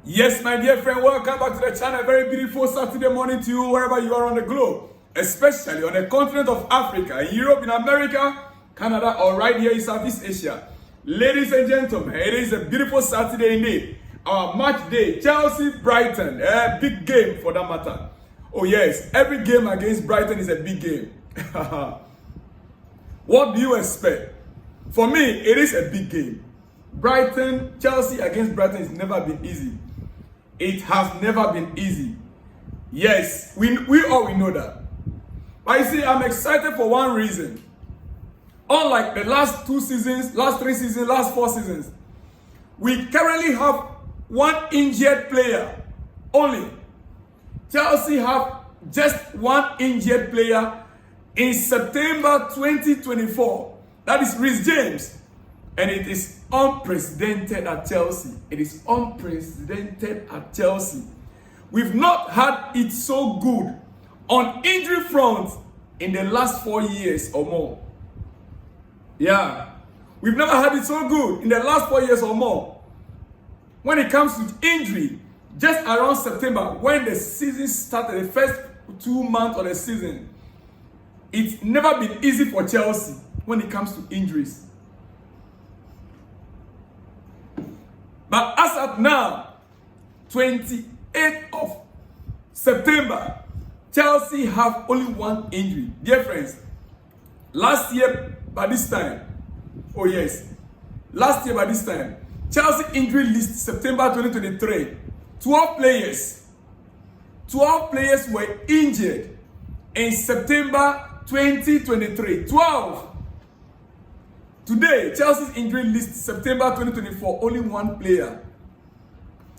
Yes, my dear friend, welcome back to the channel. A very beautiful Saturday morning to you wherever you are on the globe, especially on the continent of Africa, in Europe, in America, Canada, or right here in Southeast Asia. Ladies and gentlemen, it is a beautiful Saturday indeed. Our match day, Chelsea-Brighton, a big game for that matter. Oh yes, every game against Brighton is a big game. What do you expect? For me, it is a big game. Chelsea against Brighton has never been easy. It has never been easy. Yes, we all know that. But you see, I'm excited for one reason. Unlike the last 2 seasons, last 3 seasons, last 4 seasons, we currently have one injured player only. Chelsea have just one injured player in September 2024. That is Reece James. And it is unprecedented at Chelsea. It is unprecedented at Chelsea. We've not had it so good on injury front in the last 4 years or more. Yeah. We've never had it so good in the last 4 years or more. When it comes to injury, just around September, when the season started, the first 2 months of the season, it's never been easy for Chelsea when it comes to injuries. But as of now, 28th of September, Chelsea have only one injury. Dear friends, last year by this time, last year by this time, Chelsea injury list September 2023, 12 players were injured in September 2023. 12. Today, Chelsea's injury list, September 2024, only one player.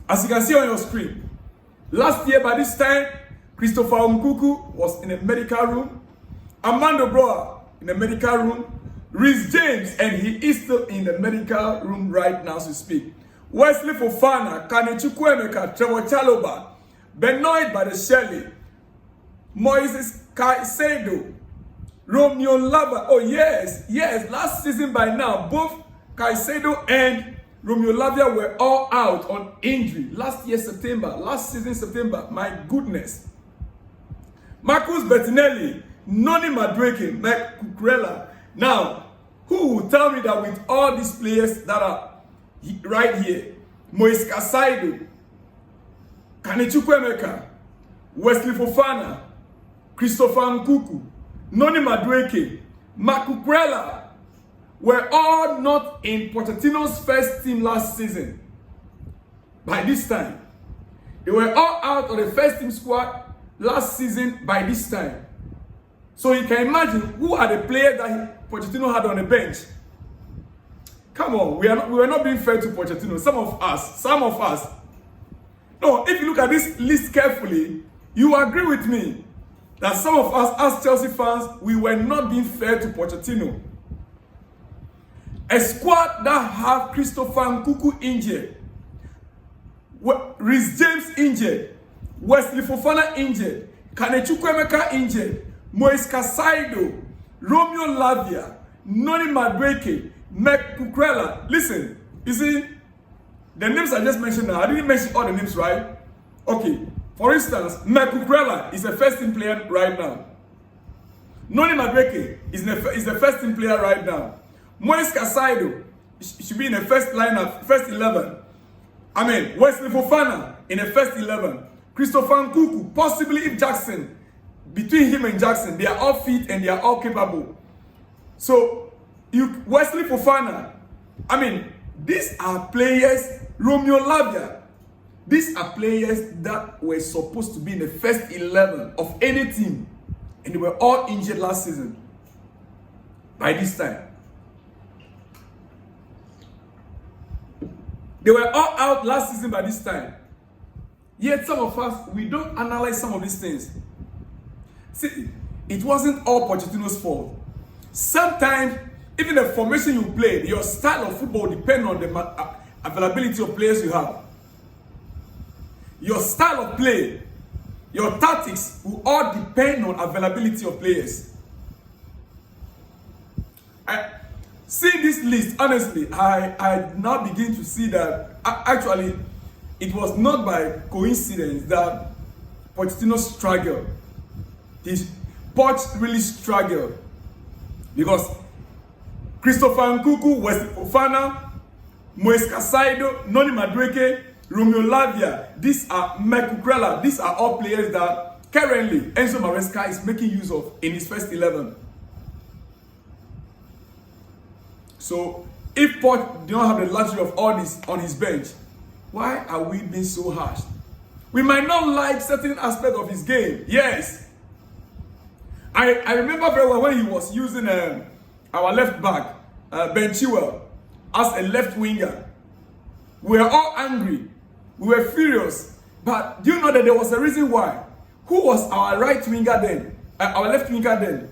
As you can see on your screen, last year by this time, Christopher Nkunku was in a medical room, Amanda Broa in a medical room, Reece James, and he is still in the medical room right now as we speak. Wesley Fofana, Chukwuemeka, Trevor Chalobah, Benoit Badiashile, Moises Caicedo, Romeo Lavia. Oh yes, last season by now, both Caicedo and Romeo Lavia were all out on injury. Last season September, my goodness. Marcus Bettinelli, Noni Madueke, Mike Cucurella. Now, who will tell me that with all these players that are right here, Moises Caicedo, Chukwuemeka, Wesley Fofana, Christopher Nkunku, Noni Madueke, Mike Cucurella were all not in Pochettino's first team last season. By this time, they were all out of the first team squad last season by this time. So you can imagine who are the players that Pochettino had on the bench. Come on, we were not being fair to Pochettino. Some of us. No, if you look at this list carefully, you agree with me that some of us as Chelsea fans, we were not being fair to Pochettino. A squad that have Christopher Nkunku injured, Reece James injured, Wesley Fofana injured, Chukwuemeka injured, Moises Caicedo, Romeo Lavia, Noni Madueke, Mike Cucurella. Listen, you see, the names I just mentioned now, I didn't mention all the names, right? Okay. For instance, Mike Cucurella is a first team player right now. Noni Madueke is the first team player right now. Moises Caicedo should be in the first lineup, first 11. Wesley Fofana in the first 11. Christopher Nkunku, possibly if Jackson, between him and Jackson, they are all fit and they are all capable. So, Wesley Fofana, these are players, Romeo Lavia, these are players that were supposed to be in the first 11 of any team, and they were all injured last season. By this time, they were all out last season by this time. Yet some of us, we don't analyze some of these things. See, it wasn't all Pochettino's fault. Sometimes, even the formation you play, your style of football depends on the availability of players you have. Your style of play, your tactics will all depend on availability of players. Seeing this list, honestly, I now begin to see that actually it was not by coincidence that Pochettino struggled. Poch really struggled because Christopher Nkunku, Wesley Fofana, Maresca, Caicedo, Noni Madueke, Romeo Lavia, these are Mekukrela, these are all players that currently Enzo Maresca is making use of in his first 11. So if Poch did not have the luxury of all this on his bench, why are we being so harsh? We might not like certain aspects of his game, yes. I remember very well when he was using our left back, Ben Chilwell, as a left winger. We were all angry. We were furious. But do you know that there was a reason why? Who was our right winger then? Our left winger then?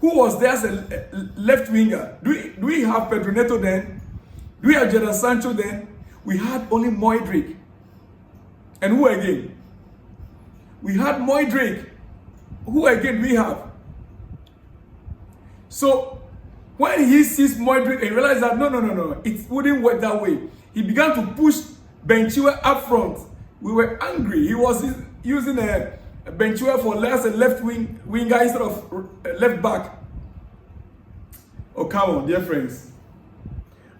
Who was there as a left winger? Do we have Pedro Neto then? Do we have Jadon Sancho then? We had only Modric. And who again? We had Modric. Who again we have? So when he sees Modric and realized that no, it wouldn't work that way, he began to push Ben Chilwell up front. We were angry. He was using Ben Chilwell for as a left winger instead of left back. Oh, come on, dear friends.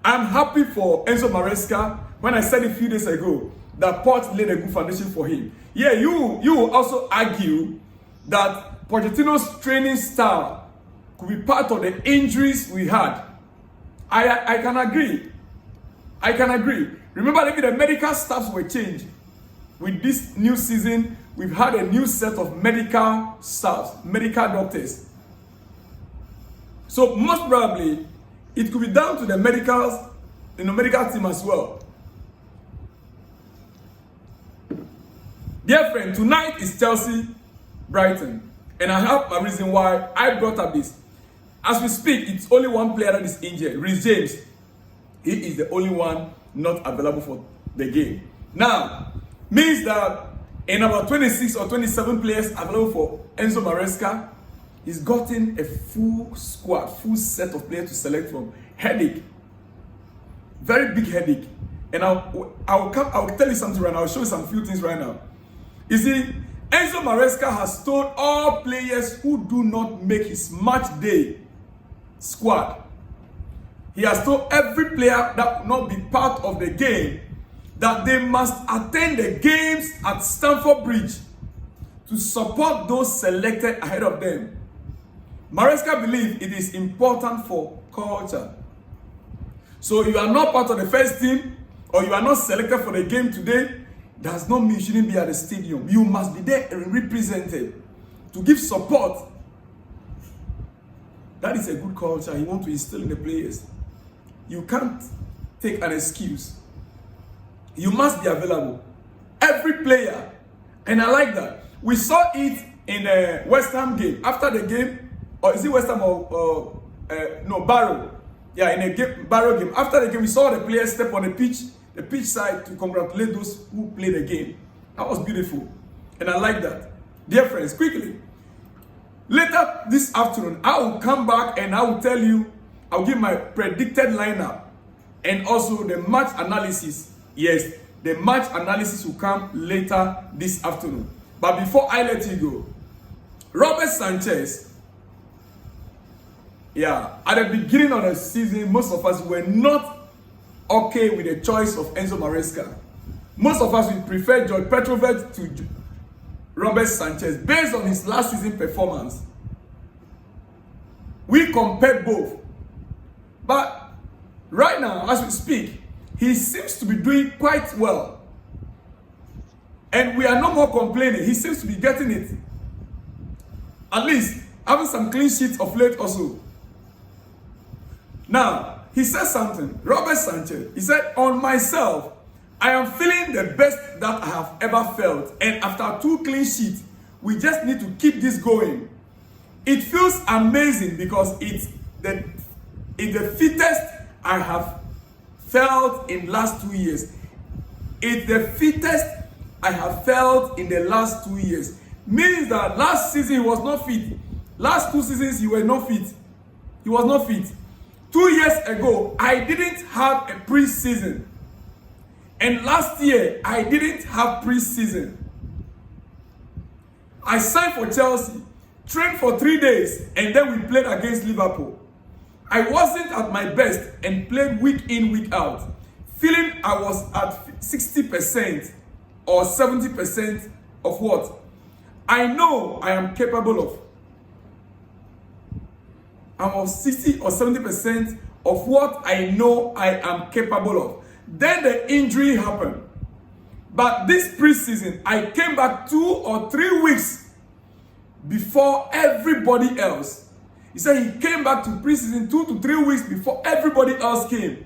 I'm happy for Enzo Maresca when I said a few days ago that Poch laid a good foundation for him. Yeah, you also argue that Pochettino's training style could be part of the injuries we had. I can agree. I can agree. Remember, maybe the medical staffs were changed. With this new season, we've had a new set of medical staffs, medical doctors. So most probably, it could be down to the medical team as well. Dear friend, tonight is Chelsea, Brighton. And I have a reason why I brought up this. As we speak, it's only one player that is injured, Reece James. He is the only one not available for the game. Now, means that in about 26 or 27 players available for Enzo Maresca, he's gotten a full squad, full set of players to select from. Headache. Very big headache. And I'll tell you something right now. I'll show you some few things right now. You see, Enzo Maresca has told all players who do not make his match day squad. He has told every player that will not be part of the game that they must attend the games at Stamford Bridge to support those selected ahead of them. Maresca believes it is important for culture. So you are not part of the first team or you are not selected for the game today, does not mean you shouldn't be at the stadium. You must be there and represented to give support. That is a good culture he wants to instill in the players. You can't take an excuse. You must be available. Every player. And I like that. We saw it in a West Ham game. After the game, or is it West Ham or no, Barrow? Yeah, in a Barrow game. After the game, we saw the players step on the pitch side to congratulate those who played the game. That was beautiful. And I like that. Dear friends, quickly. Later this afternoon, I will come back and I will tell you, I'll give my predicted lineup and also the match analysis. Yes, the match analysis will come later this afternoon. But before I let you go, Robert Sanchez, at the beginning of the season, most of us were not okay with the choice of Enzo Maresca. Most of us would prefer George Petrovic to Robert Sanchez based on his last season performance. We compared both. But right now, as we speak, he seems to be doing quite well. And we are no more complaining. He seems to be getting it. At least having some clean sheets of late also. Now, he said something. Robert Sanchez, he said, on myself, I am feeling the best that I have ever felt. And after 2 clean sheets, we just need to keep this going. It feels amazing because it's the fittest I have felt in last 2 years. It's the fittest I have felt in the last 2 years. Means that last season he was not fit. Last 2 seasons he was not fit. He was not fit. 2 years ago, I didn't have a pre-season. And last year, I didn't have pre-season. I signed for Chelsea, trained for 3 days, and then we played against Liverpool. I wasn't at my best and played week in, week out, feeling I was at 60% or 70% of what I know I am capable of. I'm of 60 or 70% of what I know I am capable of. Then the injury happened. But this preseason, I came back 2 or 3 weeks before everybody else. He said he came back to preseason 2 to 3 weeks before everybody else came.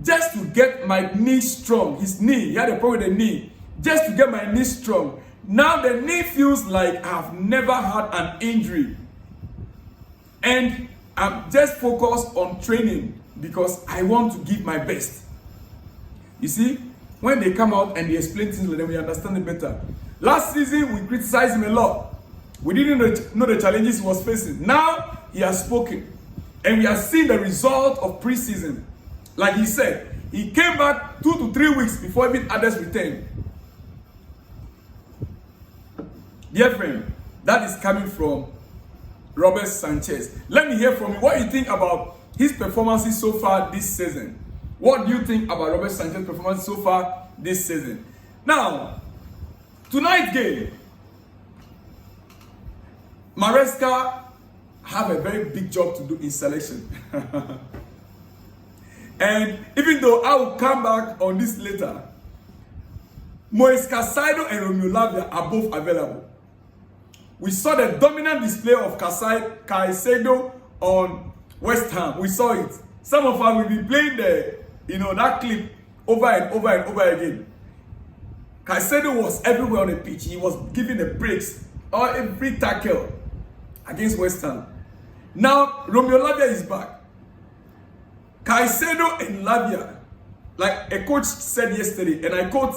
Just to get my knee strong. His knee, he had a problem with the knee. Just to get my knee strong. Now the knee feels like I've never had an injury. And I'm just focused on training because I want to give my best. You see, when they come out and they explain things to them, we understand it better. Last season, we criticized him a lot. We didn't know the challenges he was facing. Now, he has spoken. And we have seen the result of preseason. Like he said, he came back 2 to 3 weeks before even others returned. Dear friend, that is coming from Robert Sanchez. Let me hear from you what you think about his performances so far this season. What do you think about Robert Sanchez's performance so far this season? Now, tonight's game, Maresca have a very big job to do in selection. And even though I will come back on this later, Caicedo and Lavia are both available. We saw the dominant display of Caicedo on West Ham. We saw it. Some of us will be playing that clip over and over and over again. Caicedo was everywhere on the pitch. He was giving the breaks or every tackle against West Ham. Now, Lavia is back. Caicedo and Lavia, like a coach said yesterday, and I quote,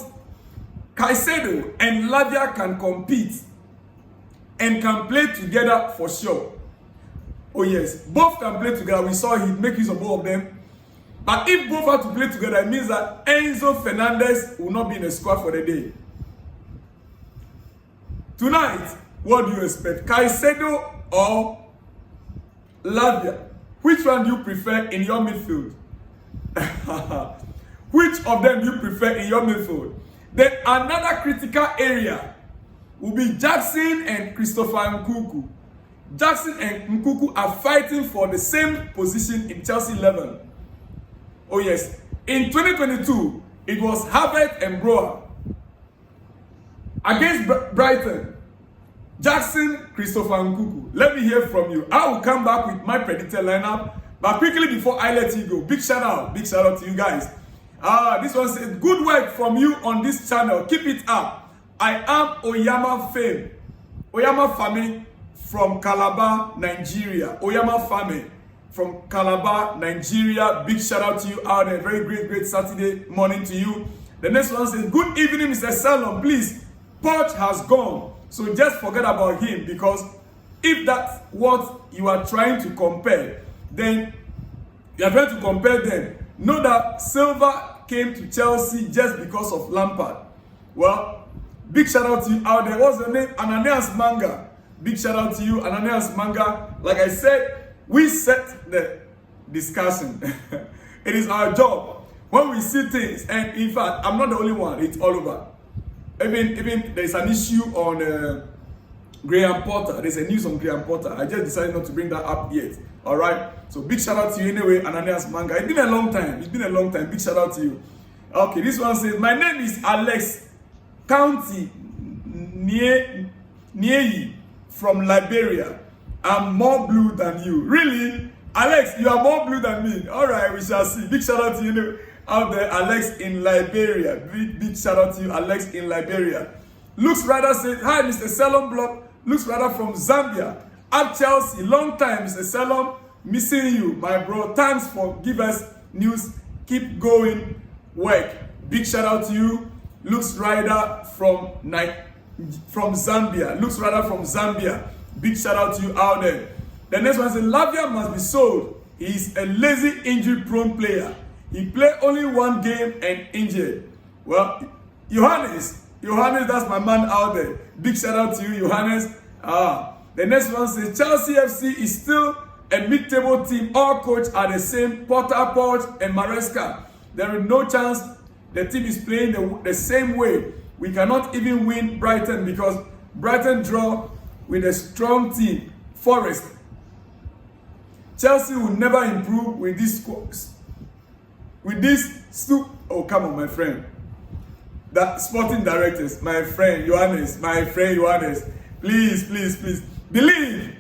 Caicedo and Lavia can compete and can play together for sure. Oh yes, both can play together. We saw him make use of both of them. But if both have to play together, it means that Enzo Fernandez will not be in the squad for the day. Tonight, what do you expect? Caicedo or Lavia? Which one do you prefer in your midfield? Which of them do you prefer in your midfield? Then another critical area will be Jackson and Christopher Nkunku. Jackson and Nkunku are fighting for the same position in Chelsea 11. Oh yes, in 2022, it was Havertz and Broa. Against Brighton, Jackson, Christopher Nkunku. Let me hear from you. I will come back with my predicted lineup. But quickly before I let you go, big shout out to you guys. This one says, good work from you on this channel. Keep it up. I am Oyama Fame. Oyama Fame from Calabar, Nigeria. Oyama Fame from Calabar, Nigeria. Big shout out to you out there. Very great Saturday morning to you. The next one says, good evening, Mr. Salon. Please, Poch has gone. So just forget about him, because if that's what you are trying to compare, then you are trying to compare them. Know that Silva came to Chelsea just because of Lampard. Well, big shout out to you out there. What's the name? Ananias Manga. Big shout out to you, Ananias Manga. Like I said, we set the discussion. It is our job when we see things, and in fact, I'm not the only one. It's all over. Even there's an issue on Graham Potter. There's a news on Graham Potter. I just decided not to bring that up yet. All right. So big shout out to you anyway, Ananias Manga. It's been a long time. Big shout out to you. Okay, this one says, my name is Alex County Nieyi from Liberia. I'm more blue than you. Really? Alex, you are more blue than me. All right, we shall see. Big shout out to you out there, Alex in Liberia. Big shout out to you, Alex in Liberia. Lux Radar says, hi, Mr. Salom Block. Lux Radar from Zambia. At Chelsea, long time, Mr. Salom. Missing you, my bro. Thanks for giving us news. Keep going. Work. Big shout out to you, Lux Rider from Zambia. Lux Rider from Zambia. Big shout out to you out there. The next one says, Lavia must be sold. He is a lazy, injury-prone player. He played only one game and injured. Well, Johannes, that's my man out there. Big shout out to you, Johannes. The next one says Chelsea FC is still a mid-table team. All coaches are the same, Potter, Poch, and Maresca. There is no chance the team is playing the same way. We cannot even win Brighton because Brighton draw with a strong team, Forest. Chelsea will never improve with this oh, come on, my friend. That sporting directors, my friend Johannes, please believe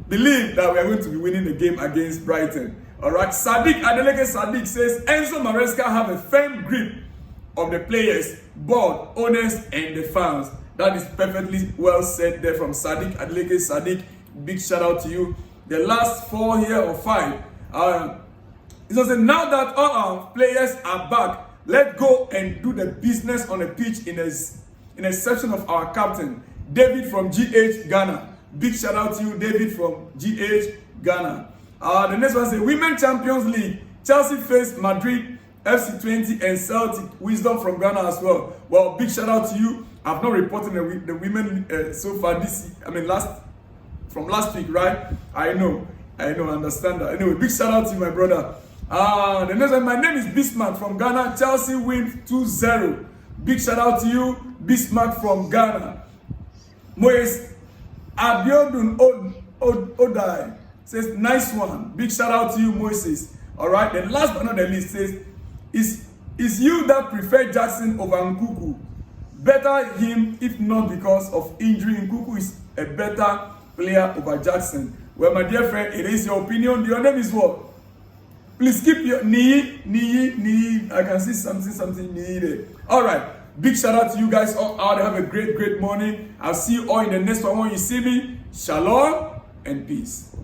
that we are going to be winning the game against Brighton. All right. Sadiq says Enzo Maresca have a firm grip of the players, board, owners, and the fans. That is perfectly well said there from Sadiq. Big shout out to you. The last 4 here or 5. It says now that all our players are back, let's go and do the business on the pitch in a section of our captain, David from GH Ghana. Big shout out to you, David from GH Ghana. The next one says Women Champions League. Chelsea faced Madrid, FC20, and Celtic. Wisdom from Ghana as well. Well, big shout out to you. I've not reported the women so far from last week, right? I know, understand that. Anyway, big shout out to you, my brother. The next one, my name is Bismarck from Ghana. Chelsea win 2-0. Big shout out to you, Bismarck from Ghana. Moise Abiodun Odai says, nice one. Big shout out to you, Moises. All right. Then last but not the least says, is you that prefer Jackson over Nkunku? Better him if not because of injury. Nkunku is a better player over Jackson. Well, my dear friend, it is your opinion. Your name is what? Please keep your knee. I can see something knee there. All right. Big shout out to you guys all out. Have a great morning. I'll see you all in the next one when you see me. Shalom and peace.